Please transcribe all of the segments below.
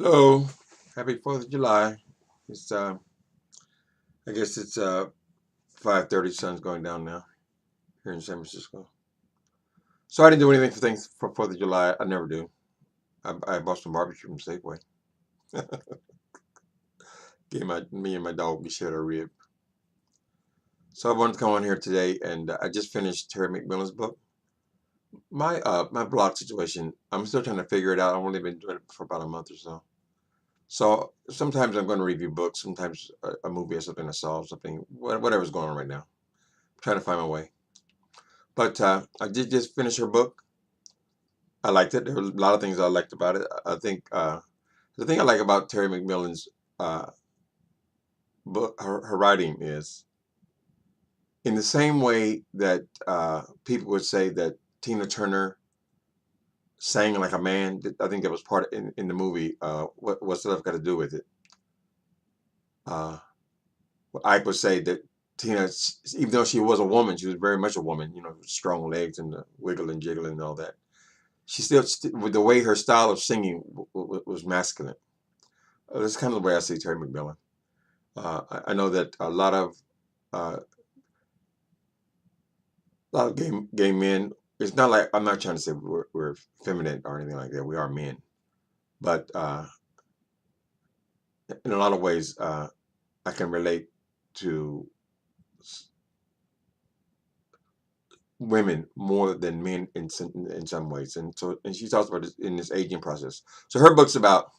Hello, happy 4th of July. It's I guess it's 5:30. Sun's going down now here in San Francisco. So I didn't do anything for 4th of July. I never do. I bought some barbecue from Safeway. Gave me and my dog, we shared a rib. So I wanted to come on here today, and I just finished Terri McMillan's book. My blog situation, I'm still trying to figure it out. I've only been doing it for about a month or so. So sometimes I'm going to review books. Sometimes a movie or something I saw, something whatever's going on right now. I'm trying to find my way. But I did just finish her book. I liked it. There was a lot of things I liked about it. I think the thing I like about Terri McMillan's uh, book, her writing is in the same way that people would say that Tina Turner sang like a man. I think that was part in the movie. What's love got to do with it? Uh, I would say that Tina, even though she was a woman, she was very much a woman. With strong legs and the wiggle and jiggle and all that. She still, with the way her style of singing was masculine. That's kind of the way I see Terry McMillan. I know that a lot of gay men. It's not like I'm not trying to say we're feminine or anything like that. We are men, but in a lot of ways, I can relate to women more than men in some ways. And she talks about this in this aging process. So her book's about.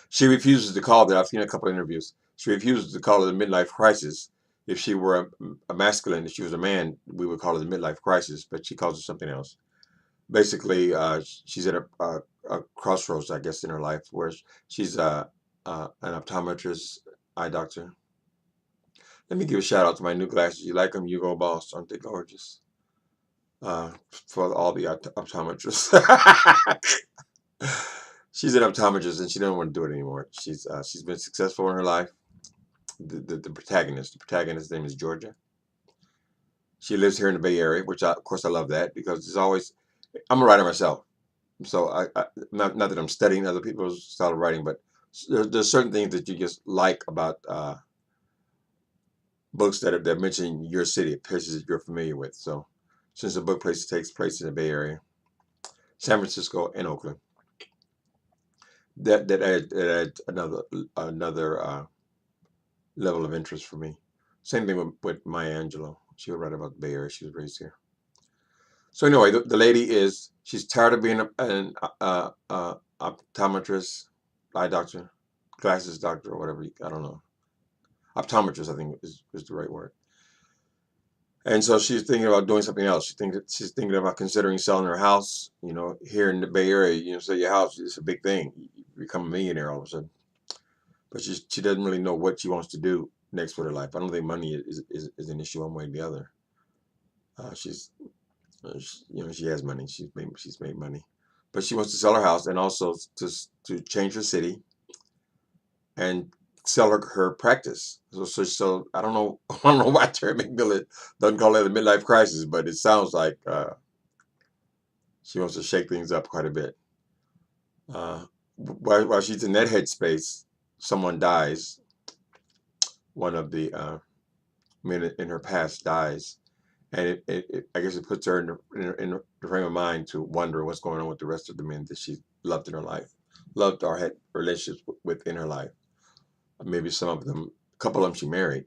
She refuses to call it. I've seen a couple of interviews. She refuses to call it a midlife crisis. If she were a masculine, if she was a man, we would call it a midlife crisis, but she calls it something else. Basically, she's at a crossroads, I guess, in her life where she's an optometrist, eye doctor. Let me give a shout out to my new glasses. You like them? You go, boss. Aren't they gorgeous? For all the optometrists. She's an optometrist and she doesn't want to do it anymore. She's been successful in her life. The protagonist. The protagonist's name is Georgia. She lives here in the Bay Area, which of course I love that because it's always. I'm a writer myself, so not that I'm studying other people's style of writing, but there's certain things that you just like about books that mention your city, places that you're familiar with. So since the book takes place in the Bay Area, San Francisco, and Oakland, that add another level of interest for me. Same thing with Maya Angelou. She would write about the Bay Area. She was raised here. So anyway, the lady she's tired of being an optometrist, eye doctor, glasses doctor, or whatever. I don't know. Optometrist, I think is the right word. And so she's thinking about doing something else. She's thinking about considering selling her house. Here in the Bay Area, sell your house. It's a big thing. You become a millionaire all of a sudden. But she doesn't really know what she wants to do next with her life. I don't think money is an issue one way or the other. She's she has money. She's made money, but she wants to sell her house and also to change her city and sell her practice. So I don't know. I don't know why Terry McMillan doesn't call it a midlife crisis, but it sounds like she wants to shake things up quite a bit. While she's in that headspace, someone dies. One of the men in her past dies, and I guess it puts her in the frame of mind to wonder what's going on with the rest of the men that she loved in her life, loved or had relationships with in her life. Maybe some of them, a couple of them she married,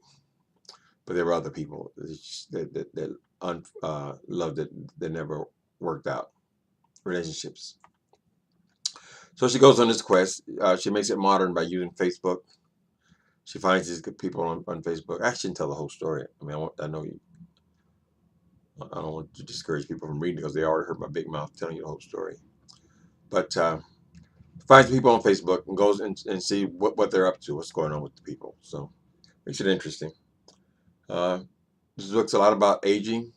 but there were other people that loved that never worked out relationships. So she goes on this quest. She makes it modern by using Facebook. She finds these good people on Facebook. I shouldn't tell the whole story. I mean, I know you. I don't want to discourage people from reading because they already heard my big mouth telling you the whole story. But finds people on Facebook and goes and see what they're up to, what's going on with the people. So makes it interesting. Uh, this looks a lot about aging.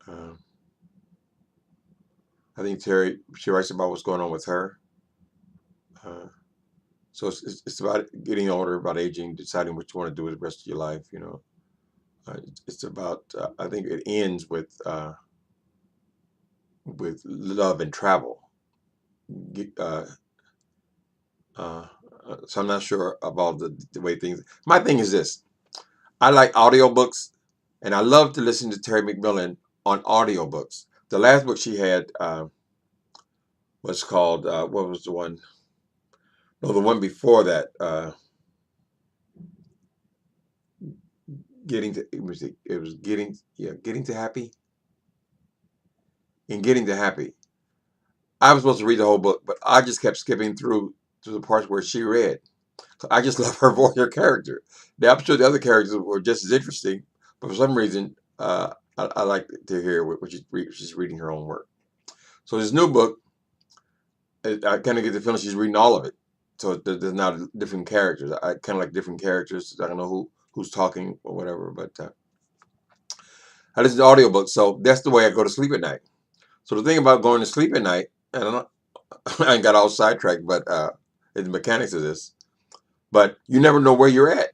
Uh, I think she writes about what's going on with her. Uh, so it's about getting older, about aging, deciding what you want to do with the rest of your life. It's about. I think it ends with love and travel. uh, so I'm not sure about the way things. My thing is this: I like audiobooks, and I love to listen to Terri McMillan on audiobooks. The last book she had was called what was the one? No, the one before that. Getting to it was getting getting to happy and getting to happy. I was supposed to read the whole book, but I just kept skipping through to the parts where she read. So I just love her voice, her character. Now, I'm sure the other characters were just as interesting, but for some reason, I like to hear what she's reading her own work. So this new book, I kind of get the feeling she's reading all of it. So there's now different characters. I kind of like different characters. I don't know who's talking or whatever, but I listen to audiobooks. So that's the way I go to sleep at night. So the thing about going to sleep at night, and I ain't got all sidetracked, but it's the mechanics of this. But you never know where you're at.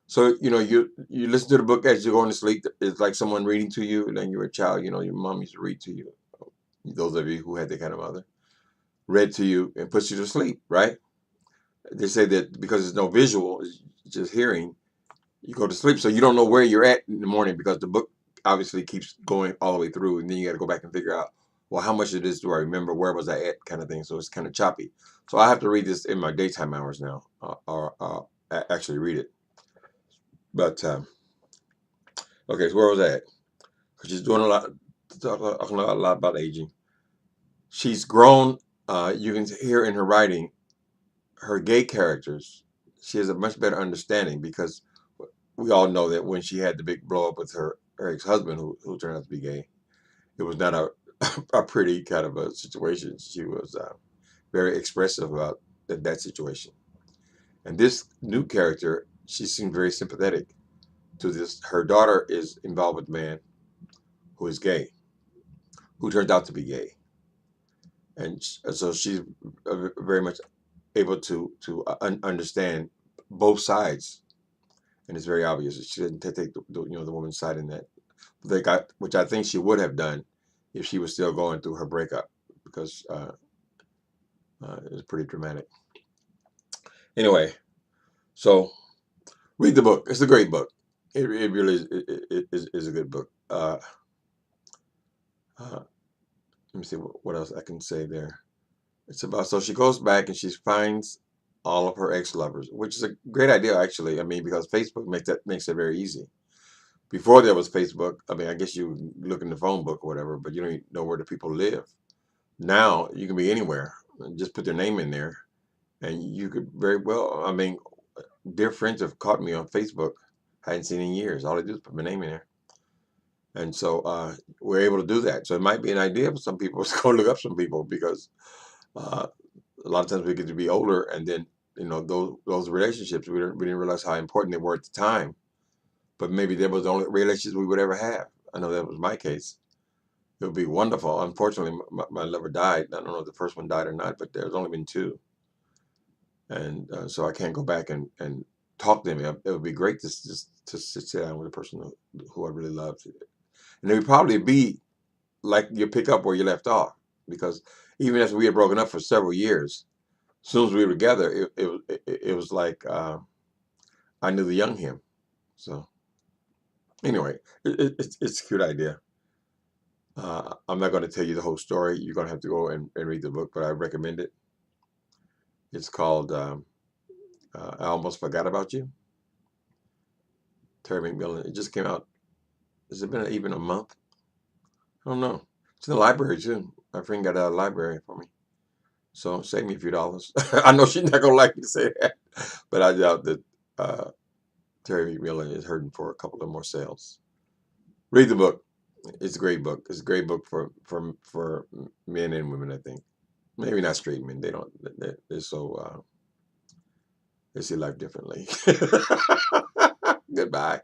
So you listen to the book as you're going to sleep. It's like someone reading to you, and then you're a child. Your mom used to read to you. Those of you who had that kind of mother read to you and puts you to sleep, right? They say that because there's no visual, it's just hearing, you go to sleep. So you don't know where you're at in the morning because the book obviously keeps going all the way through, and then you got to go back and figure out, well, how much of this do I remember? Where was I at? Kind of thing. So it's kind of choppy. So I have to read this in my daytime hours now, or actually read it. But okay, so where was I at? Because she's doing talking a lot about aging. She's grown. You can hear in her writing, her gay characters. She has a much better understanding because we all know that when she had the big blow up with her ex-husband, who turned out to be gay, it was not a pretty kind of a situation. She was very expressive about that situation. And this new character, she seemed very sympathetic to this. Her daughter is involved with a man who is gay, who turns out to be gay, and so she's very much able to understand both sides, and it's very obvious she didn't take the woman's side in that. They got, which I think she would have done if she was still going through her breakup, because it was pretty dramatic. Anyway, so read the book. It's a great book. It really is a good book. Let me see what else I can say there. It's about, so she goes back and she finds all of her ex-lovers, which is a great idea actually. I mean, because Facebook makes it very easy. Before there was Facebook, I mean, I guess you look in the phone book or whatever, but you don't even know where the people live. Now you can be anywhere and just put their name in there, and you could very well. I mean, dear friends have caught me on Facebook. I hadn't seen in years. All I do is put my name in there, and so we're able to do that. So it might be an idea for some people to go look up some people, because uh, a lot of times we get to be older, and then those relationships we didn't realize how important they were at the time. But maybe that was the only relationships we would ever have. I know that was my case. It would be wonderful. Unfortunately, my lover died. I don't know if the first one died or not, but there's only been two, and so I can't go back and talk to them. It would be great to just to sit down with a person who I really loved, and it would probably be like you pick up where you left off, because even as we had broken up for several years, as soon as we were together, it was like I knew the young him. So anyway, it's a cute idea. I'm not going to tell you the whole story. You're going to have to go and read the book, but I recommend it. It's called I Almost Forgot About You, Terri McMillan. It just came out. Has it been even a month? I don't know. It's in the library too. My friend got it out of the library for me. So save me a few dollars. I know she's not going to like me to say that, but I doubt that uh, Terri McMillan is hurting for a couple of more sales. Read the book. It's a great book. It's a great book for men and women, I think. Maybe not straight men. They don't. They're so they see life differently. Goodbye.